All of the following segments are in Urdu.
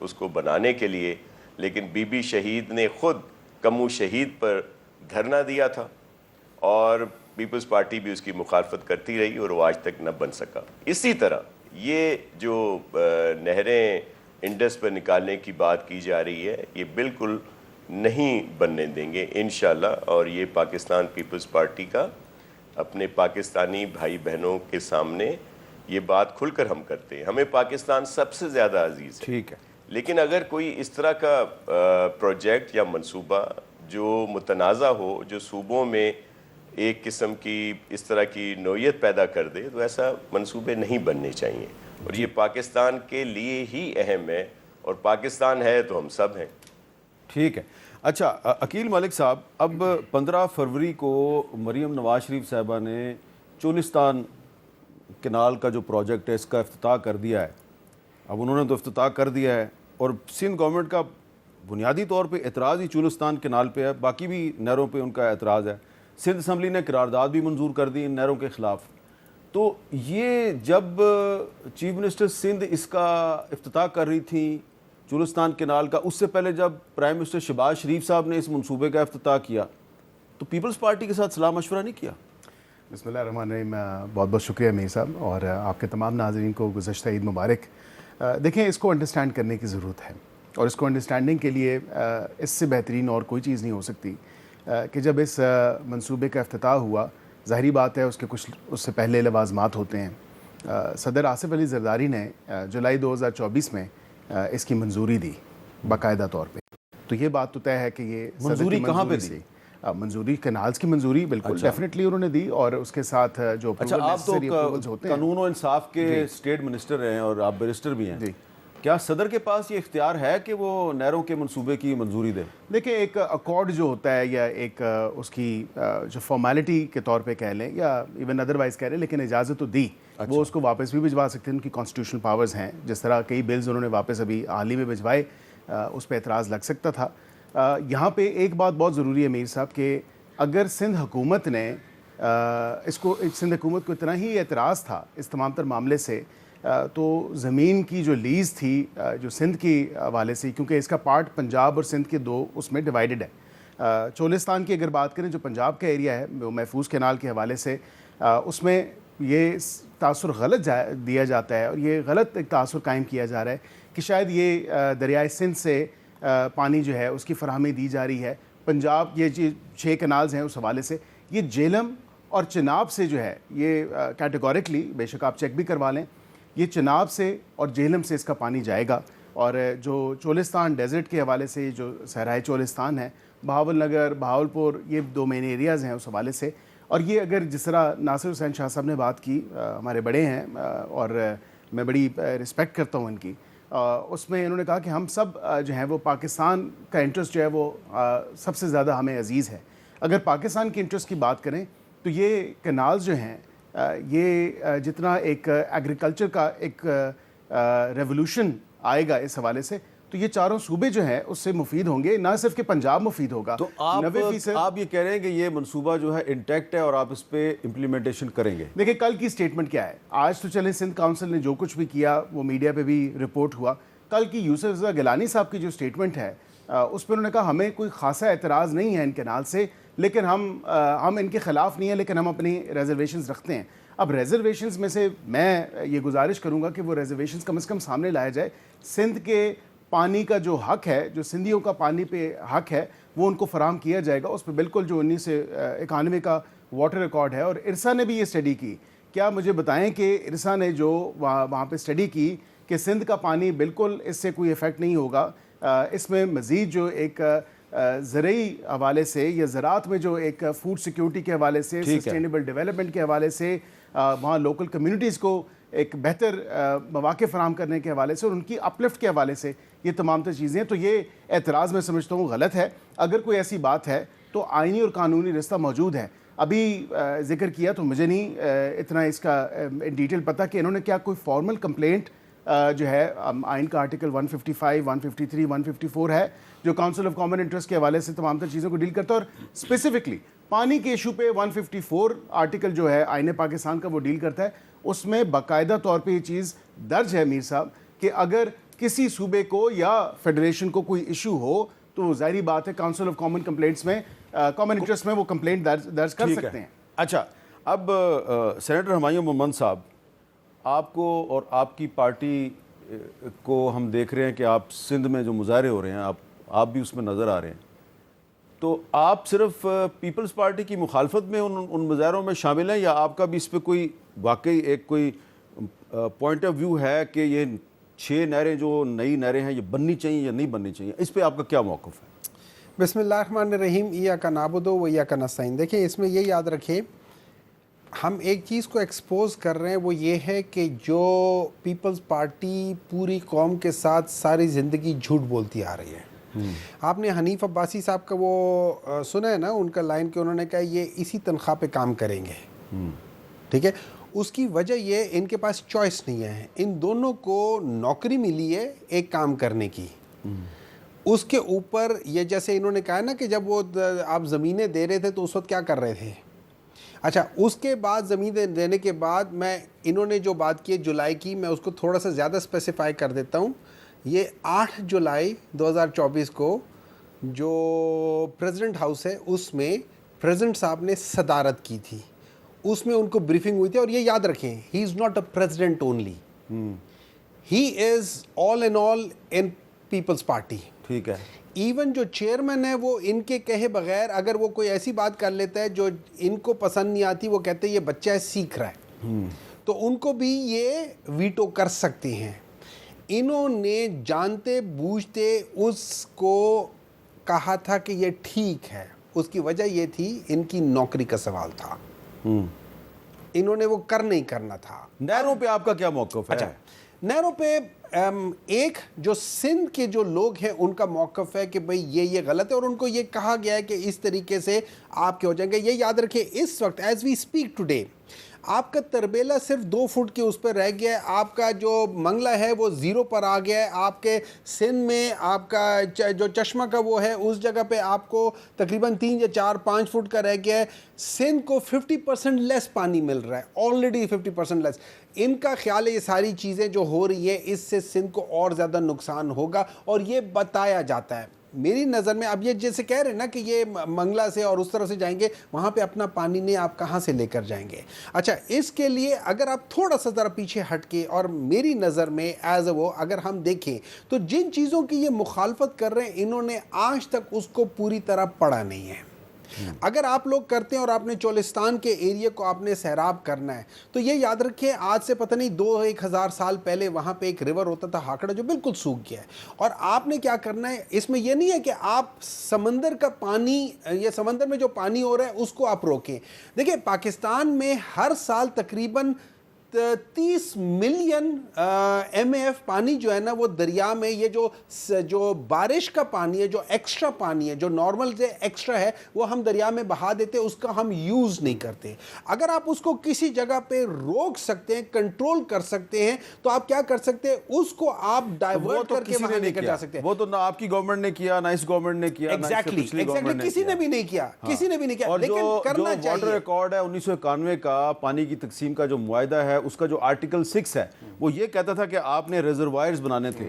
اس کو بنانے کے لیے، لیکن بی بی شہید نے خود کمو شہید پر دھرنا دیا تھا اور پیپلز پارٹی بھی اس کی مخالفت کرتی رہی اور وہ آج تک نہ بن سکا۔ اسی طرح یہ جو نہریں انڈس پر نکالنے کی بات کی جا رہی ہے، یہ بالکل نہیں بننے دیں گے انشاءاللہ، اور یہ پاکستان پیپلز پارٹی کا اپنے پاکستانی بھائی بہنوں کے سامنے یہ بات کھل کر ہم کرتے ہیں۔ ہمیں پاکستان سب سے زیادہ عزیز ہے، ٹھیک ہے، لیکن اگر کوئی اس طرح کا پروجیکٹ یا منصوبہ جو متنازع ہو، جو صوبوں میں ایک قسم کی اس طرح کی نوعیت پیدا کر دے، تو ایسا منصوبے نہیں بننے چاہیے، اور یہ پاکستان کے لیے ہی اہم ہے، اور پاکستان ہے تو ہم سب ہیں۔ ٹھیک ہے۔ اچھا عقیل ملک صاحب، اب 15 فروری کو مریم نواز شریف صاحبہ نے چولستان کینال کا جو پروجیکٹ ہے اس کا افتتاح کر دیا ہے۔ اب انہوں نے تو افتتاح کر دیا ہے، اور سندھ گورنمنٹ کا بنیادی طور پہ اعتراض ہی چولستان کینال پہ ہے، باقی بھی نہروں پہ ان کا اعتراض ہے۔ سندھ اسمبلی نے قرارداد بھی منظور کر دی ان نہروں کے خلاف۔ تو یہ جب چیف منسٹر سندھ اس کا افتتاح کر رہی تھیں چولستان کینال کا، اس سے پہلے جب پرائم منسٹر شہباز شریف صاحب نے اس منصوبے کا افتتاح کیا تو پیپلز پارٹی کے ساتھ صلاح مشورہ نہیں کیا؟ بسم اللہ الرحمن الرحیم۔ بہت بہت شکریہ میر صاحب، اور آپ کے تمام ناظرین کو گزشتہ عید مبارک۔ دیکھیں، اس کو انڈرسٹینڈ کرنے کی ضرورت ہے، اور اس کو انڈرسٹینڈنگ کے لیے اس سے بہترین اور کوئی چیز نہیں ہو سکتی کہ جب اس منصوبے کا افتتاح ہوا، ظاہری بات ہے اس کے کچھ اس سے پہلے لوازمات ہوتے ہیں۔ صدر آصف علی زرداری نے جولائی 2024 میں اس کی منظوری دی باقاعدہ طور پہ، تو یہ بات تو طے ہے کہ یہ منظوری کہاں پہ دی؟ منظوری کینالز کی منظوری بالکل ڈیفینیٹلی انہوں نے دی، اور اس کے ساتھ جو اچھا، آپ تو قانون و انصاف کے اسٹیٹ منسٹر ہیں اور آپ بیرسٹر بھی ہیں، کیا صدر کے پاس یہ اختیار ہے کہ وہ نہروں کے منصوبے کی منظوری دے؟ دیکھیں، ایک اکارڈ جو ہوتا ہے، یا ایک اس کی جو فارمیلٹی کے طور پہ کہہ لیں یا ایون ادروائز کہہ لیں، لیکن اجازت تو دی، وہ اس کو واپس بھی بھجوا سکتے ہیں، ان کی کانسٹیٹیوشنل پاورز ہیں۔ جس طرح کئی بلز انہوں نے واپس ابھی حال ہی میں بھجوائے، اس پہ اعتراض لگ سکتا تھا۔ یہاں پہ ایک بات بہت ضروری ہے میر صاحب، کہ اگر سندھ حکومت نے سندھ حکومت کو اتنا ہی اعتراض تھا اس تمام تر معاملے سے، تو زمین کی جو لیز تھی جو سندھ کی حوالے سے، کیونکہ اس کا پارٹ پنجاب اور سندھ کے دو اس میں ڈیوائیڈڈ ہے۔ چولستان کی اگر بات کریں، جو پنجاب کا ایریا ہے وہ محفوظ کینال کے حوالے سے، اس میں یہ تاثر غلط دیا جاتا ہے، اور یہ غلط ایک تاثر قائم کیا جا رہا ہے کہ شاید یہ دریائے سندھ سے پانی جو ہے اس کی فراہمی دی جا رہی ہے۔ پنجاب یہ 6 کینالز ہیں، اس حوالے سے یہ جہلم اور چناب سے جو ہے یہ کیٹیگوریکلی، بے شک آپ چیک بھی کروا لیں، یہ چناب سے اور جہلم سے اس کا پانی جائے گا۔ اور جو چولستان ڈیزرٹ کے حوالے سے، جو صحرائے چولستان ہے، بہاول نگر، بہاولپور، یہ 2 مین ایریاز ہیں اس حوالے سے۔ اور یہ اگر جس طرح ناصر حسین شاہ صاحب نے بات کی، ہمارے بڑے ہیں اور میں بڑی رسپیکٹ کرتا ہوں ان کی، اس میں انہوں نے کہا کہ ہم سب جو ہیں وہ پاکستان کا انٹرسٹ جو ہے وہ سب سے زیادہ ہمیں عزیز ہے۔ اگر پاکستان کے انٹرسٹ کی بات کریں تو یہ کینالز جو ہیں، یہ جتنا ایک ایگریکلچر کا ایک ریولوشن آئے گا اس حوالے سے، تو یہ چاروں صوبے جو ہیں اس سے مفید ہوں گے، نہ صرف کہ پنجاب مفید ہوگا۔ تو آپ یہ کہہ رہے ہیں کہ یہ منصوبہ جو ہے انٹیکٹ ہے اور آپ اس پہ امپلیمنٹیشن کریں گے؟ دیکھیں، کل کی سٹیٹمنٹ کیا ہے؟ آج تو چلیں سندھ کاؤنسل نے جو کچھ بھی کیا وہ میڈیا پہ بھی رپورٹ ہوا۔ کل کی یوسف رضا گیلانی صاحب کی جو سٹیٹمنٹ ہے، اس پہ انہوں نے کہا ہمیں کوئی خاصا اعتراض نہیں ہے ان کینال سے، لیکن ہم ان کے خلاف نہیں ہیں، لیکن ہم اپنی ریزرویشنز رکھتے ہیں۔ اب ریزرویشنز میں سے میں یہ گزارش کروں گا کہ وہ ریزرویشنز کم از کم سامنے لایا جائے۔ سندھ کے پانی کا جو حق ہے، جو سندھیوں کا پانی پہ حق ہے، وہ ان کو فراہم کیا جائے گا۔ اس پہ بالکل جو 1991 کا واٹر ریکارڈ ہے، اور ارسا نے بھی یہ اسٹڈی کی۔ کیا مجھے بتائیں کہ ارسا نے جو وہاں پہ اسٹڈی کی کہ سندھ کا پانی بالکل اس سے کوئی افیکٹ نہیں ہوگا، اس میں مزید جو ایک زرعی حوالے سے یا زراعت میں جو ایک فوڈ سیکیورٹی کے حوالے سے، سسٹینیبل ڈیولپمنٹ کے حوالے سے، وہاں لوکل کمیونٹیز کو ایک بہتر مواقع فراہم کرنے کے حوالے سے اور ان کی اپلفٹ کے حوالے سے، یہ تمام تر چیزیں ہیں۔ تو یہ اعتراض میں سمجھتا ہوں غلط ہے۔ اگر کوئی ایسی بات ہے تو آئینی اور قانونی رستہ موجود ہے۔ ابھی ذکر کیا تو مجھے نہیں اتنا اس کا ان ڈیٹیل پتہ کہ انہوں نے کیا کوئی فارمل کمپلینٹ جو ہے آئین کا آرٹیکل 155, 153, 154 ہے جو کاؤنسل آف کامن انٹرسٹ کے حوالے سے تمام تر چیزوں کو ڈیل کرتا ہے، اور اسپیسیفکلی پانی کے ایشو پہ 154 آرٹیکل جو ہے آئین پاکستان کا وہ ڈیل کرتا ہے۔ اس میں باقاعدہ طور پہ یہ چیز درج ہے میر صاحب کہ اگر کسی صوبے کو یا فیڈریشن کو کوئی ایشو ہو تو ظاہری بات ہے کاؤنسل آف کامن کمپلینٹس میں کامن انٹرسٹ میں وہ کمپلینٹ درج کر سکتے ہیں. اچھا اب سینیٹر ہمایوں محمد صاحب, آپ کو اور آپ کی پارٹی کو ہم دیکھ رہے ہیں کہ آپ سندھ میں جو مظاہرے ہو رہے ہیں آپ بھی اس میں نظر آ رہے ہیں, تو آپ صرف پیپلز پارٹی کی مخالفت میں ان مظاہروں میں شامل ہیں یا آپ کا بھی اس پہ کوئی واقعی ایک کوئی پوائنٹ آف ویو ہے کہ یہ 6 نہریں جو نئی نہریں ہیں یہ بننی چاہیے یا نہیں بننی چاہیے, اس پہ آپ کا کیا موقف ہے؟ بسم اللہ الرحمن الرحیم. ایاک نعبد و ایاک نستعین. دیکھیں اس میں یہ یاد رکھیں, ہم ایک چیز کو ایکسپوز کر رہے ہیں, وہ یہ ہے کہ جو پیپلز پارٹی پوری قوم کے ساتھ ساری زندگی جھوٹ بولتی آ رہی ہے. آپ نے حنیف عباسی صاحب کا وہ سنا ہے نا, ان کا لائن کہ انہوں نے کہا یہ اسی تنخواہ پہ کام کریں گے. ٹھیک ہے, اس کی وجہ یہ ان کے پاس چوائس نہیں ہے. ان دونوں کو نوکری ملی ہے ایک کام کرنے کی, اس کے اوپر یہ جیسے انہوں نے کہا نا کہ جب وہ آپ زمینیں دے رہے تھے تو اس وقت کیا کر رہے تھے. اچھا اس کے بعد زمینیں دینے کے بعد میں انہوں نے جو بات کی جولائی کی, میں اس کو تھوڑا سا زیادہ اسپیسیفائی کر دیتا ہوں. یہ 8 جولائی 2024 کو جو پریزیڈنٹ ہاؤس ہے اس میں پریزیڈنٹ صاحب نے صدارت کی تھی, اس میں ان کو بریفنگ ہوئی تھی. اور یہ یاد رکھیں, he is not a president only, he is all in all in Peoples Party. ٹھیک ہے, ایون جو چیئرمین ہے وہ ان کے کہے بغیر اگر وہ کوئی ایسی بات کر لیتا ہے جو ان کو پسند نہیں آتی, وہ کہتے ہیں یہ بچہ ہے سیکھ رہا ہے, تو ان کو بھی یہ ویٹو کر سکتے ہیں. انہوں نے جانتے بوجھتے اس کو کہا تھا کہ یہ ٹھیک ہے. اس کی وجہ یہ تھی ان کی نوکری کا سوال تھا, انہوں نے وہ نہیں کرنا تھا. نہروں پہ آپ کا کیا موقف ہے؟ اچھا نہروں پہ ایک جو سندھ کے جو لوگ ہیں ان کا موقف ہے کہ بھئی یہ غلط ہے, اور ان کو یہ کہا گیا ہے کہ اس طریقے سے آپ کے ہو جائیں گے. یہ یاد رکھیں اس وقت ایز وی اسپیک ٹوڈے آپ کا تربیلا صرف 2 فٹ کے اس پر رہ گیا ہے, آپ کا جو منگلہ ہے وہ 0 پر آ گیا ہے. آپ کے سندھ میں آپ کا جو چشمہ کا وہ ہے اس جگہ پہ آپ کو تقریباً 3 یا 4 5 فٹ کا رہ گیا ہے. سندھ کو 50% لیس پانی مل رہا ہے, آلریڈی 50% لیس. ان کا خیال ہے یہ ساری چیزیں جو ہو رہی ہیں اس سے سندھ کو اور زیادہ نقصان ہوگا, اور یہ بتایا جاتا ہے. میری نظر میں اب یہ جیسے کہہ رہے ہیں نا کہ یہ منگلہ سے اور اس طرح سے جائیں گے, وہاں پہ اپنا پانی نہیں, آپ کہاں سے لے کر جائیں گے. اچھا اس کے لیے اگر آپ تھوڑا سا ذرا پیچھے ہٹ کے, اور میری نظر میں ایز اے وہ اگر ہم دیکھیں تو جن چیزوں کی یہ مخالفت کر رہے ہیں انہوں نے آج تک اس کو پوری طرح پڑھا نہیں ہے. اگر آپ لوگ کرتے ہیں اور آپ نے چولستان کے ایریا کو آپ نے سیراب کرنا ہے تو یہ یاد رکھیں آج سے پتہ نہیں 2-1000 سال پہلے وہاں پہ ایک ریور ہوتا تھا ہاکڑا جو بالکل سوکھ گیا ہے. اور آپ نے کیا کرنا ہے, اس میں یہ نہیں ہے کہ آپ سمندر کا پانی یا سمندر میں جو پانی ہو رہا ہے اس کو آپ روکیں. دیکھیں پاکستان میں ہر سال تقریباً 30 ملین MAF پانی جو ہے نا وہ دریا میں, یہ جو بارش کا پانی ہے, جو ایکسٹرا پانی ہے, جو نارمل سے ایکسٹرا ہے, وہ ہم دریا میں بہا دیتے, اس کا ہم یوز نہیں کرتے. اگر آپ اس کو کسی جگہ پہ روک سکتے ہیں, کنٹرول کر سکتے ہیں, تو آپ کیا کر سکتے ہیں, اس کو آپ ڈائیورٹ کر کے وہاں لے کر جا سکتے ہیں. وہ تو نہ آپ کی گورنمنٹ نے کیا, نہ اس گورنمنٹ نے کیا, ایگزیکٹلی کسی نے بھی نہیں کیا, کسی نے بھی نہیں کیا. اور لیکن کرنا چاہیے. واٹر ریکارڈ ہے 1991 کا پانی کی تقسیم کا جو معاہدہ ہے, اس کا جو آرٹیکل 6 ہے وہ یہ کہتا تھا کہ آپ نے ریزروائرز بنانے تھے,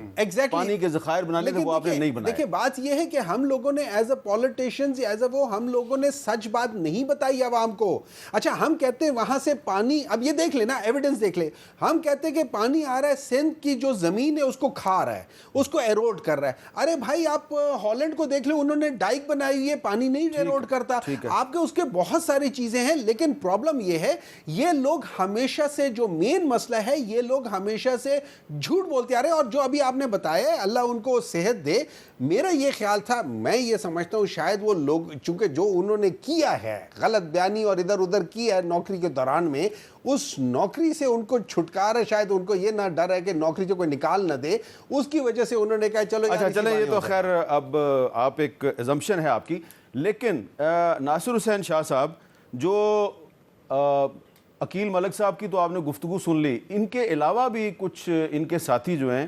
پانی کے ذخائر بنانے تھے, وہ آپ نے نہیں بنائے. دیکھیں بات یہ ہے کہ ہم لوگوں نے as a politicians as a وہ ہم لوگوں نے سچ بات نہیں بتائی عوام کو. اچھا ہم کہتے ہیں وہاں سے پانی, اب یہ دیکھ لیں نا ایویڈنس دیکھ لیں, ہم کہتے ہیں کہ پانی آ رہا ہے, سندھ کی جو زمین ہے اس کو کھا رہا ہے, اس کو ایروڈ کر رہا ہے. ارے بھائی آپ ہالینڈ کو دیکھ لیں, انہوں نے ڈائک بنائی ہوئی ہے, پانی نہیں ایروڈ کرتا. آپ کے اس کے بہت ساری چیزیں ہیں, لیکن پرابلم یہ ہے یہ لوگ ہمیشہ سے جو مین مسئلہ ہے, یہ لوگ ہمیشہ سے جھوٹ بولتے آ رہے ہیں. اور جو ابھی آپ نے بتایا ہے اللہ ان کو صحت دے, میرا یہ خیال تھا, میں یہ سمجھتا ہوں شاید وہ لوگ چونکہ جو انہوں نے کیا ہے غلط بیانی اور ادھر ادھر کیا ہے نوکری کے دوران میں, اس نوکری سے ان کو چھٹکارا, شاید ان کو یہ نہ ڈر ہے کہ نوکری سے کوئی نکال نہ دے, اس کی وجہ سے انہوں نے کہا چلو. اچھا چلیں, یہ تو خیر اب آپ ایک ایزمپشن ہے آپ کی, لیکن ناصر حسین شاہ صاحب, جو عقیل ملک صاحب کی تو آپ نے گفتگو سن لی, ان کے علاوہ بھی کچھ ان کے ساتھی جو ہیں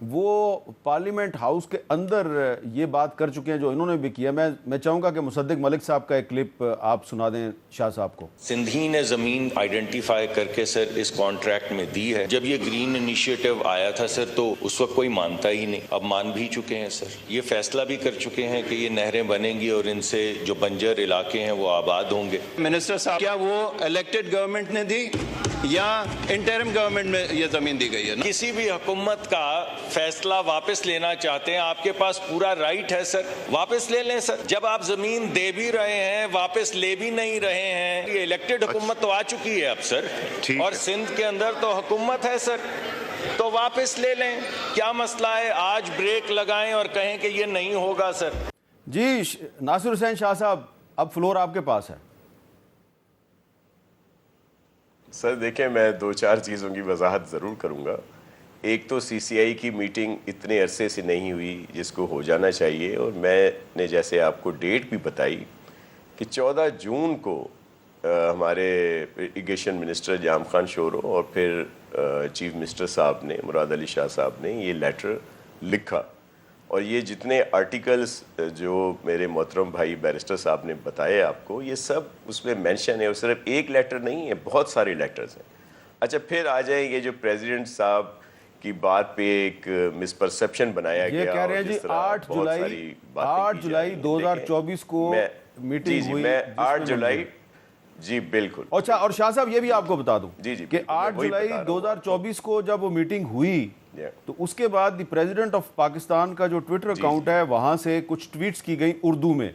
وہ پارلیمنٹ ہاؤس کے اندر یہ بات کر چکے ہیں جو انہوں نے بھی کیا. میں چاہوں گا کہ مصدق ملک صاحب کا ایک کلپ آپ سنا دیں شاہ صاحب کو. سندھی نے زمین آئیڈینٹیفائی کر کے سر اس کانٹریکٹ میں دی ہے. جب یہ گرین انیشیٹو آیا تھا سر تو اس وقت کوئی مانتا ہی نہیں, اب مان بھی چکے ہیں سر. یہ فیصلہ بھی کر چکے ہیں کہ یہ نہریں بنیں گی اور ان سے جو بنجر علاقے ہیں وہ آباد ہوں گے. منسٹر صاحب, کیا وہ الیکٹڈ گورنمنٹ نے دی یا انٹرم گورنمنٹ میں یہ زمین دی گئی ہے؟ کسی بھی حکومت کا فیصلہ واپس لینا چاہتے ہیں, آپ کے پاس پورا رائٹ ہے سر, واپس لے لیں سر. جب آپ زمین دے بھی رہے ہیں واپس لے بھی نہیں رہے ہیں, یہ الیکٹڈ حکومت تو آ چکی ہے اب سر, اور سندھ کے اندر تو حکومت ہے سر, تو واپس لے لیں. کیا مسئلہ ہے؟ آج بریک لگائیں اور کہیں کہ یہ نہیں ہوگا سر. جی ناصر حسین شاہ صاحب, اب فلور آپ کے پاس ہے. سر دیکھیں, میں 2-4 چیزوں کی وضاحت ضرور کروں گا. ایک تو سی سی آئی کی میٹنگ اتنے عرصے سے نہیں ہوئی جس کو ہو جانا چاہیے, اور میں نے جیسے آپ کو ڈیٹ بھی بتائی کہ 14 جون کو ہمارے اریگیشن منسٹر جام خان شورو اور پھر چیف منسٹر صاحب نے, مراد علی شاہ صاحب نے یہ لیٹر لکھا, اور یہ جتنے آرٹیکلز جو میرے محترم بھائی بیرسٹر صاحب نے بتائے آپ کو, یہ سب اس میں مینشن ہے, اور صرف ایک لیٹر نہیں ہے, بہت سارے لیٹرز ہیں. اچھا پھر آ جائیں یہ جو پریزیڈنٹ صاحب کی بات پہ ایک مس پرسپشن بنایا گیا, یہ کہہ رہے ہیں جی 8 جولائی 2024 کو میٹنگ ہوئی. 8 جولائی, جی بالکل. اچھا, اور شاہ صاحب یہ بھی آپ کو بتا دوں کہ 8 جولائی 2024 کو جب وہ میٹنگ ہوئی تو اس کے بعد دی پریزیڈنٹ آف پاکستان کا جو ٹویٹر اکاؤنٹ ہے وہاں سے کچھ ٹویٹس کی گئی اردو میں.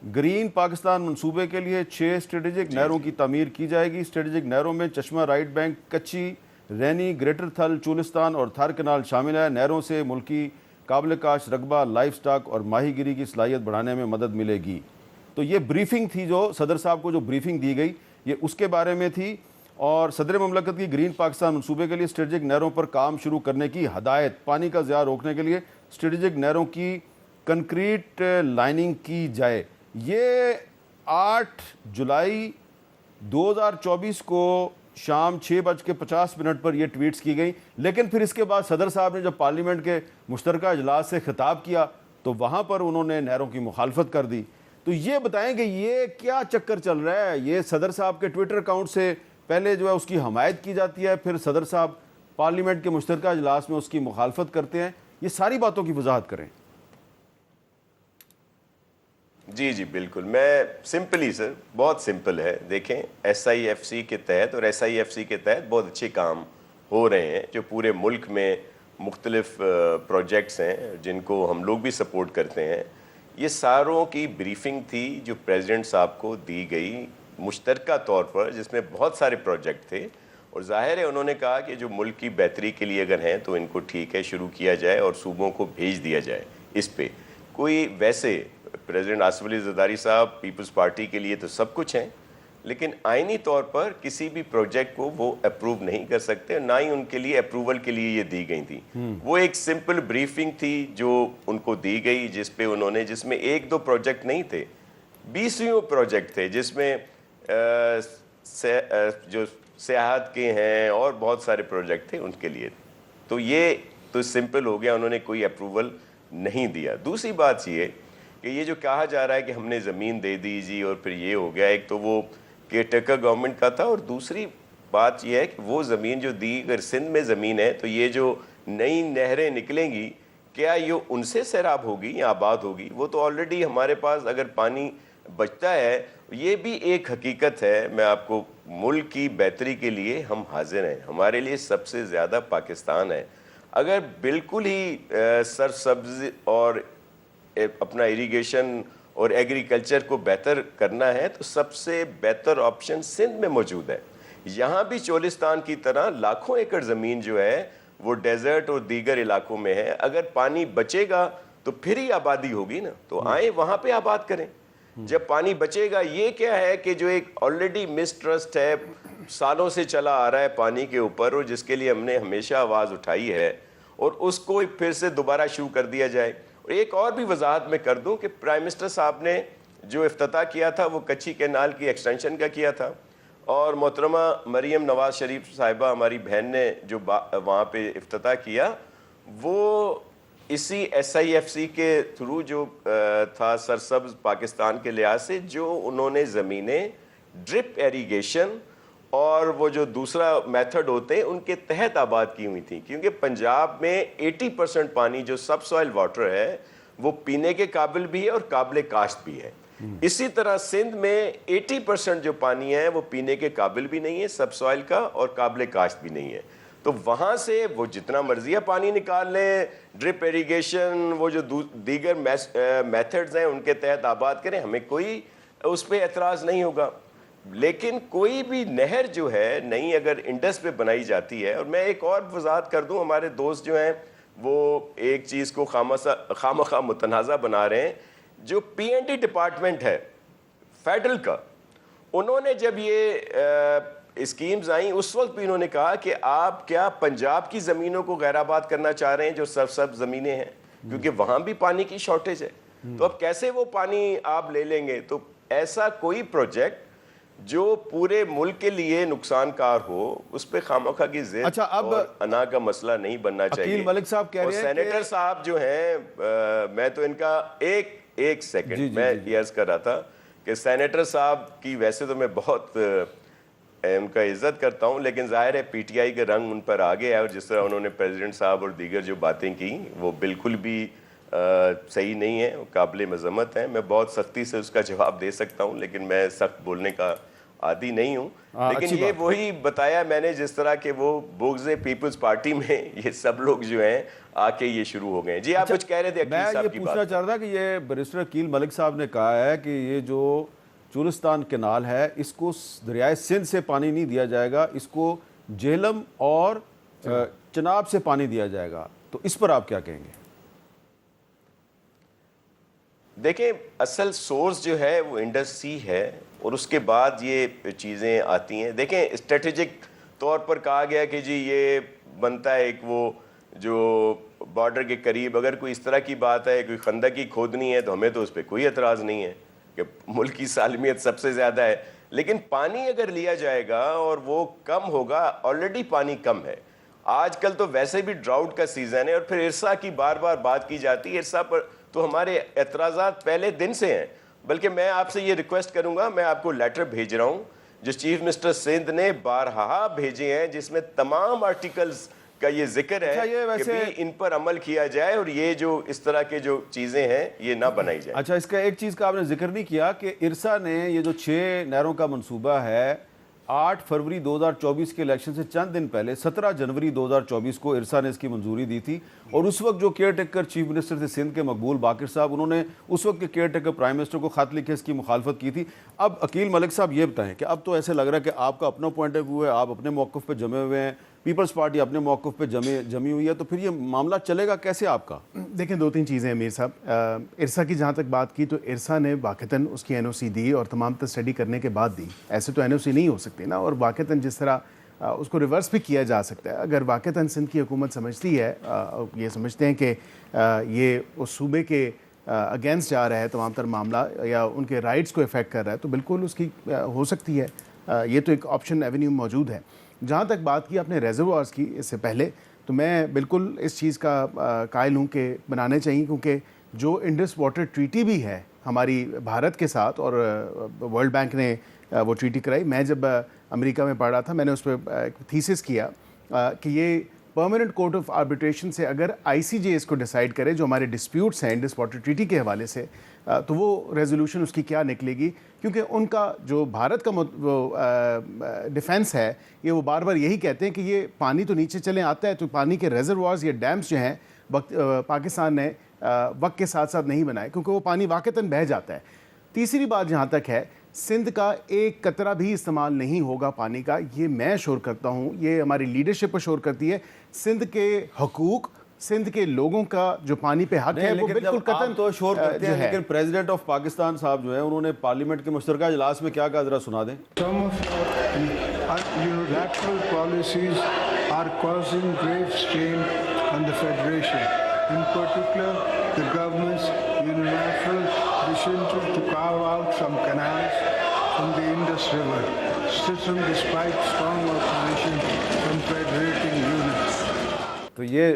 گرین پاکستان منصوبے کے لیے 6 اسٹریٹجک نہروں کی تعمیر کی جائے گی. اسٹریٹجک نہروں میں چشمہ رائٹ بینک, کچی, رینی, گریٹر تھل, چولستان اور تھر کنال شامل ہے. نہروں سے ملکی قابل کاشت رقبہ, لائف سٹاک اور ماہی گیری کی صلاحیت بڑھانے میں مدد ملے گی. تو یہ بریفنگ تھی جو صدر صاحب کو جو بریفنگ دی گئی یہ اس کے بارے میں تھی, اور صدر مملکت کی گرین پاکستان منصوبے کے لیے اسٹریٹجک نہروں پر کام شروع کرنے کی ہدایت. پانی کا ضیاع روکنے کے لیے اسٹریٹجک نہروں کی کنکریٹ لائننگ کی جائے. یہ 8 جولائی 2024 کو شام 6:50 پر یہ ٹویٹس کی گئی. لیکن پھر اس کے بعد صدر صاحب نے جب پارلیمنٹ کے مشترکہ اجلاس سے خطاب کیا تو وہاں پر انہوں نے نہروں کی مخالفت کر دی. تو یہ بتائیں کہ یہ کیا چکر چل رہا ہے؟ یہ صدر صاحب کے ٹویٹر اکاؤنٹ سے پہلے جو ہے اس کی حمایت کی جاتی ہے, پھر صدر صاحب پارلیمنٹ کے مشترکہ اجلاس میں اس کی مخالفت کرتے ہیں. یہ ساری باتوں کی وضاحت کریں. جی بالکل, میں سمپلی سر, بہت سمپل ہے. دیکھیں ایس آئی ایف سی کے تحت, اور ایس آئی ایف سی کے تحت بہت اچھے کام ہو رہے ہیں جو پورے ملک میں مختلف پروجیکٹس ہیں جن کو ہم لوگ بھی سپورٹ کرتے ہیں. یہ ساروں کی بریفنگ تھی جو پریزیڈنٹ صاحب کو دی گئی مشترکہ طور پر, جس میں بہت سارے پروجیکٹ تھے, اور ظاہر ہے انہوں نے کہا کہ جو ملک کی بہتری کے لیے اگر ہیں تو ان کو ٹھیک ہے شروع کیا جائے اور صوبوں کو بھیج دیا جائے. اس پہ کوئی ویسے پریزیڈنٹ آصف علی زرداری صاحب پیپلز پارٹی کے لیے تو سب کچھ ہیں, لیکن آئینی طور پر کسی بھی پروجیکٹ کو وہ اپروو نہیں کر سکتے, نہ ہی ان کے لیے اپروول کے لیے یہ دی گئی تھی. وہ ایک سمپل بریفنگ تھی جو ان کو دی گئی, جس پہ انہوں نے, جس میں 1-2 پروجیکٹ نہیں تھے, 20 پروجیکٹ تھے, جس میں جو سیاحت کے ہیں اور بہت سارے پروجیکٹ تھے ان کے لیے. تو یہ تو سمپل ہو گیا, انہوں نے کوئی اپروول نہیں دیا. دوسری بات یہ کہ یہ جو کہا جا رہا ہے کہ ہم نے زمین دے دی جی اور پھر یہ ہو گیا, ایک تو وہ کیئر ٹیکر گورنمنٹ کا تھا, اور دوسری بات یہ ہے کہ وہ زمین جو دی, اگر سندھ میں زمین ہے تو یہ جو نئی نہریں نکلیں گی کیا یہ ان سے سیراب ہوگی یا آباد ہوگی؟ وہ تو آلریڈی ہمارے پاس اگر پانی بچتا ہے, یہ بھی ایک حقیقت ہے. میں آپ کو, ملک کی بہتری کے لیے ہم حاضر ہیں, ہمارے لیے سب سے زیادہ پاکستان ہے. اگر بالکل ہی سرسبز اور اپنا اریگیشن اور ایگریکلچر کو بہتر کرنا ہے تو سب سے بہتر آپشن سندھ میں موجود ہے. یہاں بھی چولستان کی طرح لاکھوں ایکڑ زمین جو ہے وہ ڈیزرٹ اور دیگر علاقوں میں ہے. اگر پانی بچے گا تو پھر ہی آبادی ہوگی نا, تو آئیں وہاں پہ آباد کریں. جب پانی بچے گا, یہ کیا ہے کہ جو ایک آلریڈی مسٹرسٹ ہے, سالوں سے چلا آ رہا ہے پانی کے اوپر, اور جس کے لیے ہم نے ہمیشہ آواز اٹھائی ہے, اور اس کو پھر سے دوبارہ شروع کر دیا جائے. اور ایک اور بھی وضاحت میں کر دوں کہ پرائم منسٹر صاحب نے جو افتتاح کیا تھا وہ کچی کینال کی ایکسٹینشن کا کیا تھا, اور محترمہ مریم نواز شریف صاحبہ ہماری بہن نے جو وہاں پہ افتتاح کیا وہ اسی SIFC کے تھرو جو تھا سرسبز پاکستان کے لحاظ سے، جو انہوں نے زمینیں ڈرپ ایریگیشن اور وہ جو دوسرا میتھڈ ہوتے ہیں ان کے تحت آباد کی ہوئی تھیں، کیونکہ پنجاب میں 80% پانی جو سب سوائل واٹر ہے وہ پینے کے قابل بھی ہے اور قابل کاشت بھی ہے. اسی طرح سندھ میں 80% جو پانی ہے وہ پینے کے قابل بھی نہیں ہے، سب سوائل کا، اور قابل کاشت بھی نہیں ہے. تو وہاں سے وہ جتنا مرضی پانی نکال لیں، ڈرپ ایریگیشن، وہ جو دیگر میتھڈز ہیں ان کے تحت آباد کریں، ہمیں کوئی اس پہ اعتراض نہیں ہوگا. لیکن کوئی بھی نہر جو ہے نئی اگر انڈس پہ بنائی جاتی ہے، اور میں ایک اور وضاحت کر دوں، ہمارے دوست جو ہیں وہ ایک چیز کو خامخواہ متنازع بنا رہے ہیں. جو PND ڈپارٹمنٹ ہے فیڈرل کا، انہوں نے جب یہ اسکیمز آئیں اس وقت بھی انہوں نے کہا کہ آپ کیا پنجاب کی زمینوں کو غیر آباد کرنا چاہ رہے ہیں جو سرسبز زمینیں ہیں، کیونکہ وہاں بھی پانی کی شارٹیج ہے. تو اب کیسے وہ پانی آپ لے لیں گے؟ تو ایسا کوئی پروجیکٹ جو پورے ملک کے لیے نقصان کار ہو اس پہ خامخواہ کی ضد اچھا، اب اور انا کا مسئلہ نہیں بننا چاہیے. عقیل ملک صاحب کہہ رہے ہیں سینیٹر صاحب جو ہیں، میں تو ان کا ایک سیکنڈ میں یہ عرض کر رہا تھا کہ سینیٹر صاحب کی ویسے تو میں بہت ان کا عزت کرتا ہوں، لیکن ظاہر ہے PTI کا رنگ ان پر آ گیا ہے، اور جس طرح انہوں نے پریزیڈنٹ صاحب اور دیگر جو باتیں کی وہ بالکل بھی صحیح نہیں ہے، قابل مذمت ہیں. میں بہت سختی سے اس کا جواب دے سکتا ہوں، لیکن میں سخت بولنے کا عادی نہیں ہوں. لیکن یہ وہی بتایا میں نے جس طرح کہ وہ بغض پیپلز پارٹی میں یہ سب لوگ جو ہیں آ کے یہ شروع ہو گئے ہیں. جی آپ کچھ کہہ رہے تھے. میں یہ پوچھنا چاہ رہا تھا کہ یہ بیرسٹر عقیل ملک صاحب نے کہا ہے کہ یہ جو چولستان کینال ہے اس کو دریائے سندھ سے پانی نہیں دیا جائے گا، اس کو جہلم اور چناب سے پانی دیا جائے گا. تو اس پر آپ کیا کہیں گے؟ دیکھیں، اصل سورس جو ہے وہ انڈس سی ہے، اور اس کے بعد یہ چیزیں آتی ہیں. دیکھیں، اسٹریٹجک طور پر کہا گیا کہ جی یہ بنتا ہے ایک وہ جو بارڈر کے قریب اگر کوئی اس طرح کی بات ہے، کوئی خندق کی کھودنی ہے، تو ہمیں تو اس پہ کوئی اعتراض نہیں ہے کہ ملک کی سالمیت سب سے زیادہ ہے. لیکن پانی اگر لیا جائے گا اور وہ کم ہوگا، آلریڈی پانی کم ہے. آج کل تو ویسے بھی ڈراؤٹ کا سیزن ہے، اور پھر ارسا کی بار بار بات کی جاتی ہے. ارسا پر تو ہمارے اعتراضات پہلے دن سے ہیں. بلکہ میں آپ سے یہ ریکویسٹ کروں گا، میں آپ کو لیٹر بھیج رہا ہوں جو چیف منسٹر سندھ نے بارہا بھیجے ہیں، جس میں تمام آرٹیکلز کا یہ ذکر ہے کہ بھی ان پر عمل کیا جائے اور یہ جو اس طرح کے جو چیزیں ہیں یہ نہ بنائی جائے. اچھا، اس کا ایک چیز کا آپ نے ذکر نہیں کیا کہ ارسا نے یہ جو 6 نہروں کا منصوبہ ہے 8 فروری 2024 کے الیکشن سے چند دن پہلے 17 جنوری 2024 کو ارسا نے اس کی منظوری دی تھی. اور اس وقت جو کیئر ٹیکر چیف منسٹر تھے سندھ کے مقبول باقر صاحب، انہوں نے اس وقت کے کیئر ٹیکر پرائم منسٹر کو خط لکھے اس کی مخالفت کی تھی. اب عقیل ملک صاحب یہ بتائیں کہ اب تو ایسے لگ رہا ہے کہ آپ کا اپنا پوائنٹ آف ویو ہے، آپ اپنے موقف پہ جمے ہوئے ہیں، پیپلز پارٹی اپنے موقف پہ جمی ہوئی ہے، تو پھر یہ معاملہ چلے گا کیسے آپ کا؟ دیکھیں، 2-3 چیزیں امیر صاحب. ارسا کی جہاں تک بات کی تو ارسا نے واقعتاً اس کی NOC دی اور تمام تر اسٹڈی کرنے کے بعد دی. ایسے تو NOC نہیں ہو سکتی نا، اور واقعتاً جس طرح اس کو ریورس بھی کیا جا سکتا ہے. اگر واقعتاً سندھ کی حکومت سمجھتی ہے، یہ سمجھتے ہیں کہ یہ اس صوبے کے اگینسٹ جا رہا ہے تمام تر معاملہ یا ان کے رائٹس کو افیکٹ کر رہا ہے، تو بالکل اس کی ہو سکتی ہے. یہ تو ایک آپشن ایونیو موجود ہے. جہاں تک بات کی اپنے ریزروارز کی اس سے پہلے، تو میں بالکل اس چیز کا قائل ہوں کہ بنانے چاہیے، کیونکہ جو انڈس واٹر ٹریٹی بھی ہے ہماری بھارت کے ساتھ، اور ورلڈ بینک نے وہ ٹریٹی کرائی. میں جب امریکہ میں پڑھ رہا تھا، میں نے اس پہ ایک تھیسس کیا کہ یہ پرماننٹ کورٹ آف آربیٹریشن سے اگر ICJ اس کو ڈیسائیڈ کرے جو ہمارے ڈسپیوٹس ہیں انڈس واٹر ٹریٹی کے حوالے سے، تو وہ ریزولوشن اس کی کیا نکلے گی. کیونکہ ان کا جو بھارت کا ڈیفینس ہے، یہ وہ بار بار یہی کہتے ہیں کہ یہ پانی تو نیچے چلے آتا ہے، تو پانی کے ریزروارز یا ڈیمز جو ہیں پاکستان نے وقت کے ساتھ ساتھ نہیں بنائے، کیونکہ وہ پانی واقعتاً بہہ جاتا ہے. تیسری بات جہاں تک ہے، سندھ کا ایک قطرہ بھی استعمال نہیں ہوگا پانی کا، یہ میں شور کرتا ہوں، یہ ہماری لیڈرشپ پر شور کرتی ہے. سندھ کے حقوق، سندھ کے لوگوں کا جو پانی پہ حق ہے وہ بالکل قطعاً تو شور کرتے ہیں. لیکن پریزیڈنٹ آف پاکستان صاحب جو ہیں انہوں نے پارلیمنٹ کے مشترکہ اجلاس میں کیا کہا، ذرا سنا دیں. Some of your unilateral policies are causing grave strain on the Federation. In particular, the government's unilateral decision to carve out some canals from the Indus River system despite strong opposition from federating units. تو یہ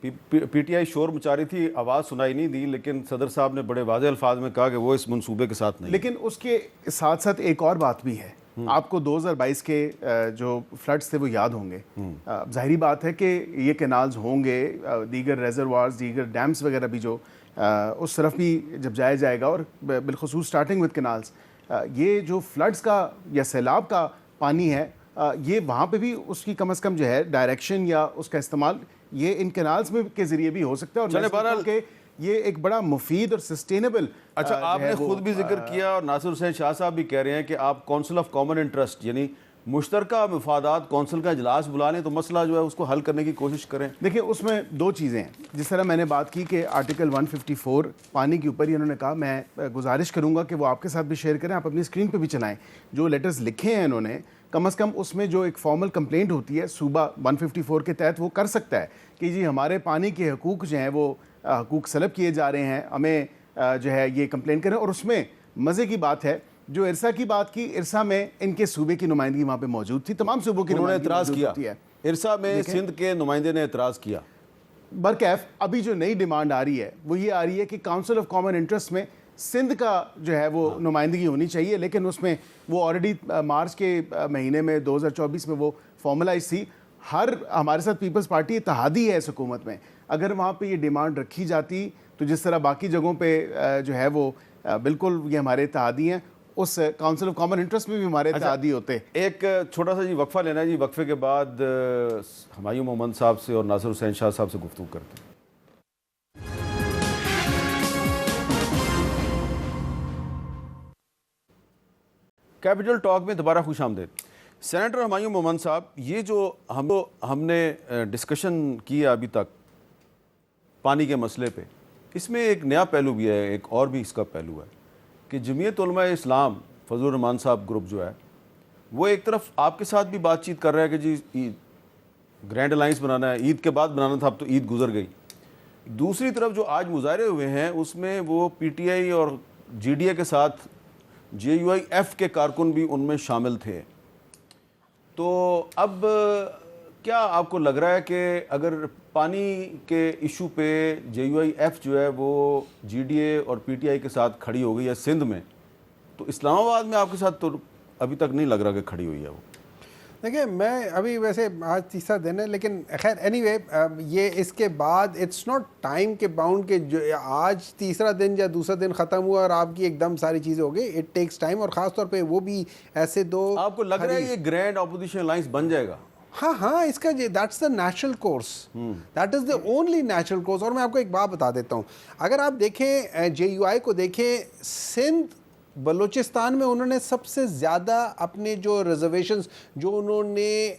پی ٹی آئی شور مچا رہی تھی, آواز سنائی نہیں دی, لیکن صدر صاحب نے بڑے واضح الفاظ میں کہا کہ وہ اس منصوبے کے ساتھ نہیں. لیکن اس کے ساتھ ساتھ ایک اور بات بھی ہے. آپ کو 2022 کے جو فلڈز تھے وہ یاد ہوں گے. ظاہری بات ہے کہ یہ کینالز ہوں گے, دیگر ریزروارز, دیگر ڈیمز وغیرہ بھی جو اس طرف بھی جب جایا جائے گا, اور بالخصوص سٹارٹنگ وتھ کینالز, یہ جو فلڈز کا یا سیلاب کا پانی ہے یہ وہاں پہ بھی اس کی کم از کم جو ہے ڈائریکشن یا اس کا استعمال یہ ان کینالز میں کے ذریعے بھی ہو سکتا ہے. اور میں سمجھتا ہوں کہ یہ ایک بڑا مفید اور سسٹینیبل. اچھا, آپ نے خود بھی ذکر کیا اور ناصر حسین شاہ صاحب بھی کہہ رہے ہیں کہ آپ کونسل آف کامن انٹرسٹ یعنی مشترکہ مفادات کونسل کا اجلاس بلا لیں تو مسئلہ جو ہے اس کو حل کرنے کی کوشش کریں. دیکھیں اس میں دو چیزیں ہیں. جس طرح میں نے بات کی کہ آرٹیکل 154 پانی کے اوپر ہی انہوں نے کہا, میں گزارش کروں گا کہ وہ آپ کے ساتھ بھی شیئر کریں, آپ اپنی اسکرین پہ بھی چلائیں. جو لیٹرز لکھے ہیں انہوں نے, کم از کم اس میں جو ایک فارمل کمپلینٹ ہوتی ہے صوبہ 154 کے تحت وہ کر سکتا ہے کہ جی ہمارے پانی کے حقوق جو ہیں وہ حقوق سلب کیے جا رہے ہیں, ہمیں جو ہے یہ کمپلین کریں. اور اس میں مزے کی بات ہے جو ارسا کی بات کی, ارسا میں ان کے صوبے کی نمائندگی وہاں پہ موجود تھی, تمام صوبوں کی نمائندگی اعتراض کیا. ارسا میں دیکھیں, سندھ کے نمائندے نے اعتراض کیا. برکیف ابھی جو نئی ڈیمانڈ آ رہی ہے وہ یہ آ رہی ہے کہ کاؤنسل آف کامن انٹرسٹ میں سندھ کا جو ہے وہ نمائندگی ہونی چاہیے, لیکن اس میں وہ آلریڈی مارچ کے مہینے میں 2024 میں وہ فارملائز تھی. ہمارے ساتھ پیپلز پارٹی اتحادی ہے اس حکومت میں, اگر وہاں پہ یہ ڈیمانڈ رکھی جاتی تو جس طرح باقی جگہوں پہ جو ہے وہ بالکل یہ ہمارے اتحادی ہیں, اس کاؤنسل آف کامن انٹرسٹ میں بھی ہمارے اتحادی ہوتے. ایک چھوٹا سا جی وقفہ لینا ہے جی, وقفے کے بعد ہمایوں مومند صاحب سے اور ناصر حسین شاہ صاحب سے گفتگو کرتے ہیں. کیپٹل ٹاک میں دوبارہ خوش آمدید. سینیٹر ہمایوں مومند صاحب, یہ جو ہم نے ڈسکشن کیا ابھی تک پانی کے مسئلے پہ, اس میں ایک نیا پہلو بھی ہے, ایک اور بھی اس کا پہلو ہے کہ جمعیت علماء اسلام فضل الرحمان صاحب گروپ جو ہے وہ ایک طرف آپ کے ساتھ بھی بات چیت کر رہا ہے کہ جی گرینڈ الائنس بنانا ہے, عید کے بعد بنانا تھا, اب تو عید گزر گئی. دوسری طرف جو آج مظاہرے ہوئے ہیں اس میں وہ پی ٹی آئی اور جی ڈی اے کے ساتھ جے یو آئی ایف کے کارکن بھی ان میں شامل تھے. تو اب کیا آپ کو لگ رہا ہے کہ اگر پانی کے ایشو پہ جے یو آئی ایف جو ہے وہ جی ڈی اے اور پی ٹی آئی کے ساتھ کھڑی ہو گئی ہے سندھ میں, تو اسلام آباد میں آپ کے ساتھ تو ابھی تک نہیں لگ رہا کہ کھڑی ہوئی ہے وہ؟ دیکھیں میں ابھی ویسے آج تیسرا دن ہے, لیکن خیر اینی وے یہ اس کے بعد اٹس ناٹ ٹائم کے باؤنڈ کہ جو آج تیسرا دن یا دوسرا دن ختم ہوا اور آپ کی ایک دم ساری چیزیں ہو گئی. اٹ ٹیکس ٹائم, اور خاص طور پہ وہ بھی ایسے دو. آپ کو لگ رہا ہے یہ گرینڈ اپوزیشن الائنس بن جائے گا؟ ہاں اس کا that's the natural course, that is the only natural course. اور میں آپ کو ایک بات بتا دیتا ہوں, اگر آپ دیکھیں جے یو آئی کو دیکھیں, سندھ بلوچستان میں انہوں نے سب سے زیادہ اپنے جو ریزرویشنز جو انہوں نے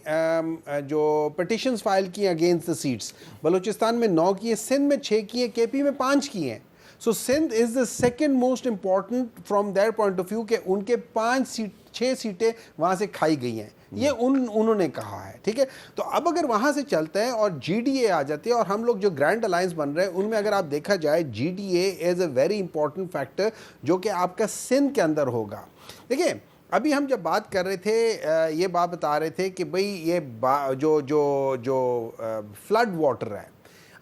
جو پٹیشنز فائل کی اگینسٹ دا سیٹس, بلوچستان میں 9 کیے, سندھ میں 6 کیے, کے پی میں 5 کیے ہیں. So Sindh is the second most important from their point of view کہ ان کے 6 سیٹیں وہاں سے کھائی گئی ہیں, یہ انہوں نے کہا ہے. ٹھیک ہے, تو اب اگر وہاں سے چلتے ہیں اور جی ڈی اے آ جاتی ہے, اور ہم لوگ جو گرینڈ الائنس بن رہے ہیں ان میں اگر آپ دیکھا جائے G D A is a very important factor جو کہ آپ کا سندھ کے اندر ہوگا. دیکھیں ابھی ہم جب بات کر رہے تھے, یہ بات بتا رہے تھے کہ بھئی یہ جو فلڈ واٹر ہے,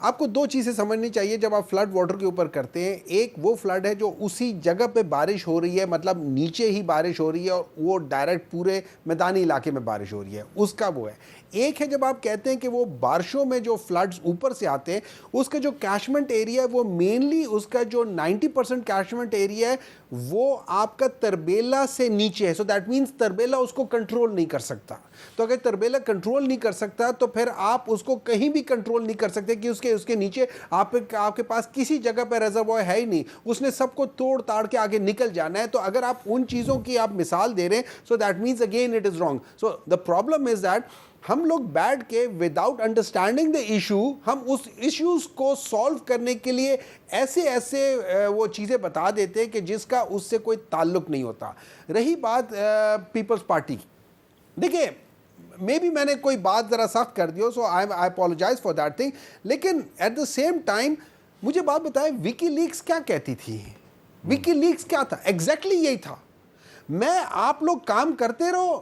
آپ کو 2 چیزیں سمجھنی چاہیے جب آپ فلڈ واٹر کے اوپر کرتے ہیں. ایک وہ فلڈ ہے جو اسی جگہ پہ بارش ہو رہی ہے, مطلب نیچے ہی بارش ہو رہی ہے اور وہ ڈائریکٹ پورے میدانی علاقے میں بارش ہو رہی ہے, اس کا وہ ہے. ایک ہے جب آپ کہتے ہیں کہ وہ بارشوں میں جو فلڈز اوپر سے آتے ہیں اس کا جو کیچمنٹ ایریا ہے وہ مینلی اس کا جو 90% کیچمنٹ ایریا ہے وہ آپ کا تربیلا سے نیچے ہے. سو دیٹ مینس تربیلا اس کو کنٹرول نہیں کر سکتا. تو اگر تربیلا کنٹرول نہیں کر سکتا تو پھر آپ اس کو کہیں بھی کنٹرول نہیں کر سکتے کہ اس کے نیچے آپ کے پاس کسی جگہ پہ ریزروائر ہے ہی نہیں, اس نے سب کو توڑ تاڑ کے آگے نکل جانا ہے. تو اگر آپ ان چیزوں کی آپ مثال دے رہے ہیں, so that means again it is wrong. So the problem is that ہم لوگ بیٹھ کے وداؤٹ انڈرسٹینڈنگ دا ایشو ہم اس ایشوز کو سالو کرنے کے لیے ایسے وہ چیزیں بتا دیتے کہ جس کا اس سے کوئی تعلق نہیں ہوتا. رہی بات پیپلز پارٹی, دیکھیں مے بی میں نے کوئی بات ذرا سخت کر دی ہو, سو آئی اپولوجائز فار دیٹ تھنگ, لیکن ایٹ دا سیم ٹائم مجھے بات بتائیں وکی لیکس کیا کہتی تھی. وکی لیکس کیا تھا؟ ایگزیکٹلی یہی تھا, میں آپ لوگ کام کرتے رہو,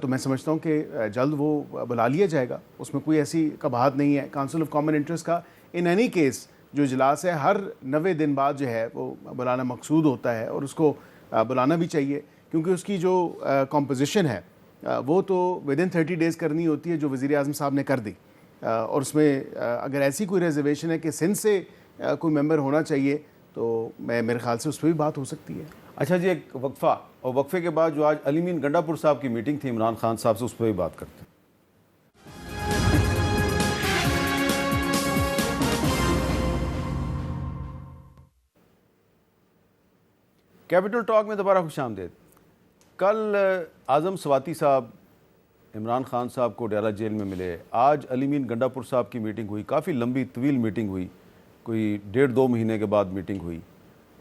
تو میں سمجھتا ہوں کہ جلد وہ بلا لیا جائے گا. اس میں کوئی ایسی قباحت نہیں ہے. کونسل آف کامن انٹرسٹ کا ان اینی کیس جو اجلاس ہے ہر 90 دن بعد جو ہے وہ بلانا مقصود ہوتا ہے, اور اس کو بلانا بھی چاہیے, کیونکہ اس کی جو کمپوزیشن ہے وہ تو ود ان 30 days کرنی ہوتی ہے, جو وزیر اعظم صاحب نے کر دی. اور اس میں اگر ایسی کوئی ریزرویشن ہے کہ سندھ سے کوئی ممبر ہونا چاہیے تو میرے خیال سے اس پہ بھی بات ہو سکتی ہے. اچھا جی, ایک وقفہ, اور وقفے کے بعد جو آج علی مین گنڈا پور صاحب کی میٹنگ تھی عمران خان صاحب سے, اس پہ بھی بات کرتے ہیں. کیپٹل ٹاک میں دوبارہ خوش آمدید. کل اعظم سواتی صاحب عمران خان صاحب کو ڈیالہ جیل میں ملے. آج علی مین گنڈا پور صاحب کی میٹنگ ہوئی, کافی لمبی طویل میٹنگ ہوئی, کوئی 1.5-2 مہینے کے بعد میٹنگ ہوئی.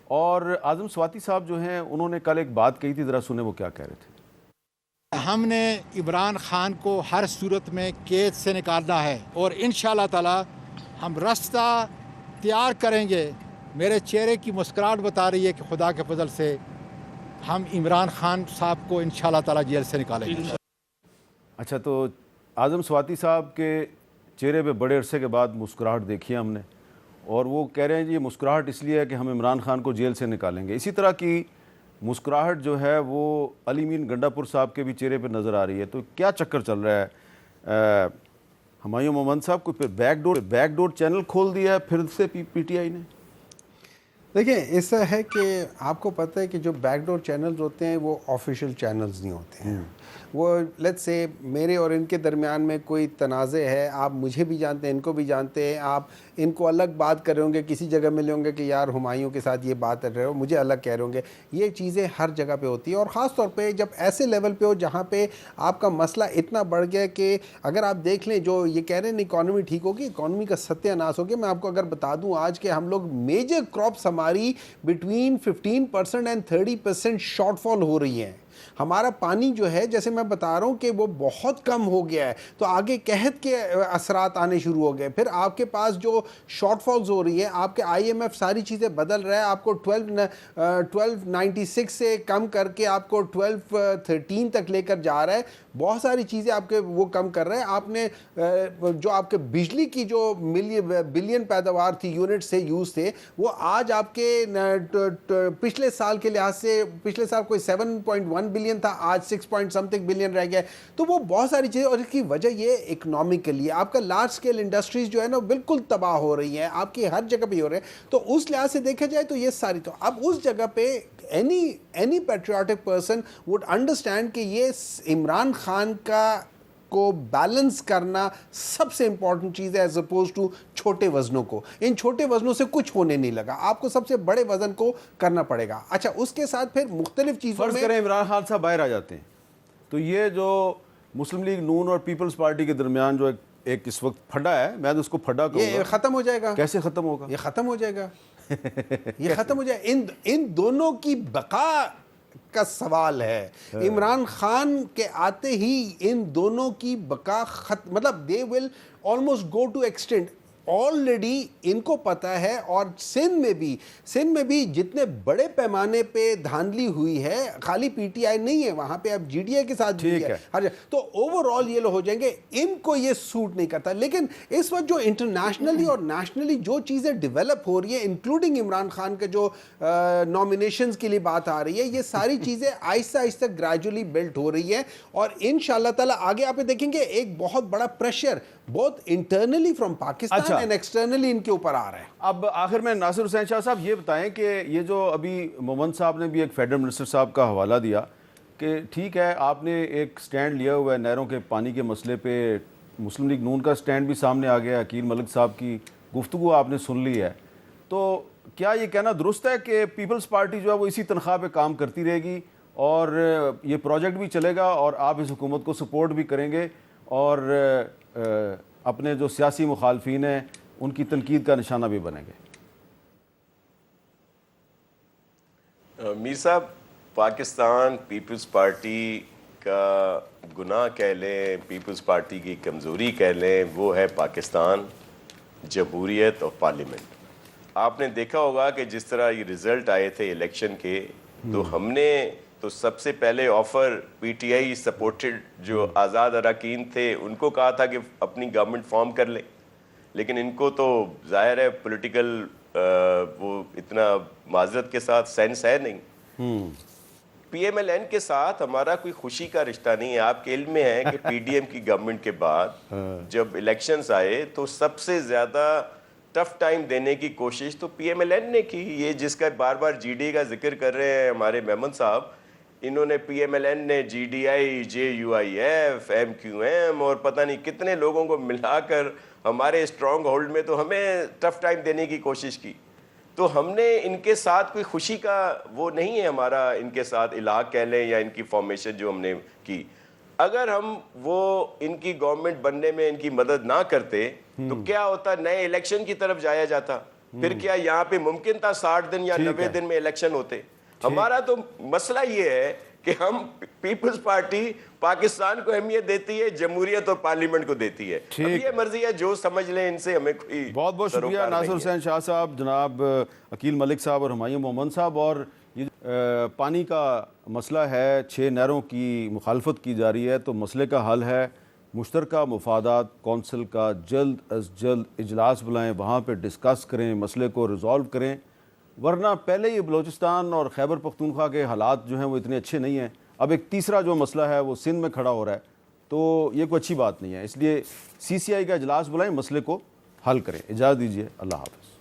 اور اعظم سواتی صاحب جو ہیں انہوں نے کل ایک بات کہی تھی, ذرا سنیں وہ کیا کہہ رہے تھے. ہم نے عمران خان کو ہر صورت میں قید سے نکالنا ہے, اور انشاءاللہ تعالی ہم راستہ تیار کریں گے. میرے چہرے کی مسکراہٹ بتا رہی ہے کہ خدا کے فضل سے ہم عمران خان صاحب کو انشاءاللہ تعالی جیل سے نکالیں گے. اچھا, تو اعظم سواتی صاحب کے چہرے پہ بڑے عرصے کے بعد مسکراہٹ دیکھی ہم نے, اور وہ کہہ رہے ہیں جی یہ مسکراہٹ اس لیے ہے کہ ہم عمران خان کو جیل سے نکالیں گے. اسی طرح کی مسکراہٹ جو ہے وہ علی مین گنڈا پور صاحب کے بھی چہرے پہ نظر آ رہی ہے. تو کیا چکر چل رہا ہے؟ ہمایوں مومند صاحب کو پھر بیک ڈور چینل کھول دیا ہے پھر سے پی ٹی آئی نے. دیکھیں, ایسا ہے کہ آپ کو پتہ ہے کہ جو بیک ڈور چینلز ہوتے ہیں وہ آفیشیل چینلز نہیں ہوتے ہیں. وہ لیٹس سے میرے اور ان کے درمیان میں کوئی تنازع ہے, آپ مجھے بھی جانتے ہیں, ان کو بھی جانتے ہیں, آپ ان کو الگ بات کر رہے ہوں گے, کسی جگہ ملے ہوں گے کہ یار ہمایوں کے ساتھ یہ بات کر رہے ہو, مجھے الگ کہہ رہے ہوں گے. یہ چیزیں ہر جگہ پہ ہوتی ہیں, اور خاص طور پہ جب ایسے لیول پہ ہو جہاں پہ آپ کا مسئلہ اتنا بڑھ گیا کہ اگر آپ دیکھ لیں جو یہ کہہ رہے ہیں اکانومی ٹھیک ہوگی, اکانومی کا ستیہ ناش ہو گیا. میں آپ کو اگر بتا دوں آج کہ ہم لوگ میجر کراپس ہماری بٹوین 15% اینڈ 30% شارٹ فال ہو رہی ہیں. ہمارا پانی جو ہے جیسے میں بتا رہا ہوں کہ وہ بہت کم ہو گیا ہے, تو آگے قحط کے اثرات آنے شروع ہو گئے. پھر آپ کے پاس جو شارٹ فالز ہو رہی ہیں, آپ کے آئی ایم ایف ساری چیزیں بدل رہا ہے, آپ کو 1296 سے کم کر کے آپ کو 1213 تک لے کر جا رہا ہے. بہت ساری چیزیں آپ کے وہ کم کر رہے ہیں. آپ نے جو آپ کے بجلی کی جو بلین پیداوار تھی, یونٹ سے یوز تھے, وہ آج آپ کے پچھلے سال کے لحاظ سے, پچھلے سال کوئی 7.1 بلین تھا, آج 6.something بلین رہ گیا. تو وہ بہت ساری چیزیں, اور اس کی وجہ یہ اکنامکلی آپ کا لارج اسکیل انڈسٹریز جو ہے نا بالکل تباہ ہو رہی ہیں, آپ کی ہر جگہ پہ ہو رہے ہیں. تو اس لحاظ سے دیکھا جائے تو یہ ساری, تو اب اس جگہ پہ any patriotic person would understand کہ یہ عمران خان کو بیلنس کرنا سب سے امپورٹنٹ چیز ہے ایز اپوز ٹو چھوٹے وزنوں کو. ان چھوٹے وزنوں سے کچھ ہونے نہیں لگا, آپ کو سب سے بڑے وزن کو کرنا پڑے گا. اچھا, اس کے ساتھ پھر مختلف چیزوں فرض کریں عمران خان صاحب باہر آ جاتے ہیں, تو یہ جو مسلم لیگ نون اور پیپلز پارٹی کے درمیان جو ایک اس وقت پھڈا ہے, میں تو اس کو پھڈا کہوں گا, یہ ختم ہو جائے گا. کیسے ختم ہوگا؟ یہ ختم ہو جائے گا, یہ ختم ہو جائے. ان دونوں کی بقا کا سوال ہے. عمران خان کے آتے ہی ان دونوں کی بقا مطلب they will almost go to extent. Already ان کو پتہ ہے, اور سندھ میں بھی جتنے بڑے پیمانے پہ دھاندلی ہوئی ہے, خالی پی ٹی آئی نہیں ہے وہاں پہ, اب جی ڈی اے کے ساتھ بھی ہے, تو اوور آل یہ لوگ ہو جائیں گے. ان کو یہ سوٹ نہیں کرتا. لیکن اس وقت جو انٹرنیشنلی اور نیشنلی جو چیزیں ڈیولپ ہو رہی ہیں, انکلوڈنگ عمران خان کے جو نامینیشنز کے لیے بات آ رہی ہے, یہ ساری چیزیں آہستہ آہستہ گریجولی بلڈ ہو رہی ہیں, اور انشاءاللہ تعالیٰ آگے آپ دیکھیں گے ایک بہت بڑا پریشر بہت internally from Pakistan and externally ان کے اوپر آ رہا ہے. اب آخر میں ناصر حسین شاہ صاحب یہ بتائیں کہ یہ جو ابھی مومند صاحب نے بھی ایک فیڈرل منسٹر صاحب کا حوالہ دیا کہ ٹھیک ہے آپ نے ایک سٹینڈ لیا ہوا ہے نہروں کے پانی کے مسئلے پہ, مسلم لیگ نون کا سٹینڈ بھی سامنے آ گیا, عقیل ملک صاحب کی گفتگو آپ نے سن لی ہے, تو کیا یہ کہنا درست ہے کہ پیپلز پارٹی جو ہے وہ اسی تنخواہ پہ کام کرتی رہے گی اور یہ پروجیکٹ بھی چلے گا اور آپ اس حکومت کو سپورٹ بھی کریں گے اور اپنے جو سیاسی مخالفین ہیں ان کی تنقید کا نشانہ بھی بنیں گے؟ میر صاحب, پاکستان پیپلز پارٹی کا گناہ کہہ لیں, پیپلز پارٹی کی کمزوری کہہ لیں, وہ ہے پاکستان جمہوریت اور پارلیمنٹ. آپ نے دیکھا ہوگا کہ جس طرح یہ رزلٹ آئے تھے الیکشن کے, تو ہم نے تو سب سے پہلے offer P T I supported جو آزاد اراکین تھے ان کو کہا تھا کہ اپنی گورنمنٹ فارم کر لیں، لیکن ان کو تو ظاہر ہے پولیٹیکل وہ اتنا معذرت کے ساتھ سینس ہے نہیں۔ پی ایم ایل این کے ساتھ ہمارا کوئی خوشی کا رشتہ نہیں ہے۔ آپ کے علم میں ہے کہ پی ڈی ایم کی گورنمنٹ کے بعد جب الیکشنز آئے تو سب سے زیادہ ٹف ٹائم دینے کی کوشش تو پی ایم ایل این نے کی۔ یہ جس کا بار بار جی ڈی کا ذکر کر رہے ہیں ہمارے میمن صاحب، انہوں نے پی ایم ایل این نے G D I, J U I F, M Q M اور پتہ نہیں کتنے لوگوں کو ملا کر ہمارے اسٹرانگ ہولڈ میں تو ہمیں ٹف ٹائم دینے کی کوشش کی۔ تو ہم نے ان کے ساتھ کوئی خوشی کا وہ نہیں ہے ہمارا، ان کے ساتھ الحاق کہہ لیں یا ان کی فارمیشن جو ہم نے کی۔ اگر ہم وہ ان کی گورنمنٹ بننے میں ان کی مدد نہ کرتے تو کیا ہوتا، نئے الیکشن کی طرف جایا جاتا، پھر کیا یہاں پہ ممکن تھا 60 دن یا 90 دن میں الیکشن ہوتے؟ ہمارا تو مسئلہ یہ ہے کہ ہم پیپلز پارٹی پاکستان کو اہمیت دیتی ہے، جمہوریت اور پارلیمنٹ کو دیتی ہے۔ اب یہ مرضی ہے جو سمجھ لیں، ان سے ہمیں کوئی بہت بہت شکریہ ناصر حسین شاہ صاحب، جناب عقیل ملک صاحب اور ہمایوں محمد صاحب۔ اور یہ پانی کا مسئلہ ہے، 6 نہروں کی مخالفت کی جا رہی ہے، تو مسئلے کا حل ہے مشترکہ مفادات کونسل کا جلد از جلد اجلاس بلائیں، وہاں پہ ڈسکس کریں، مسئلے کو ریزالو کریں، ورنہ پہلے ہی بلوچستان اور خیبر پختونخوا کے حالات جو ہیں وہ اتنے اچھے نہیں ہیں۔ اب ایک تیسرا جو مسئلہ ہے وہ سندھ میں کھڑا ہو رہا ہے، تو یہ کوئی اچھی بات نہیں ہے۔ اس لیے سی سی آئی کا اجلاس بلائیں، مسئلے کو حل کریں۔ اجازت دیجیے، اللہ حافظ۔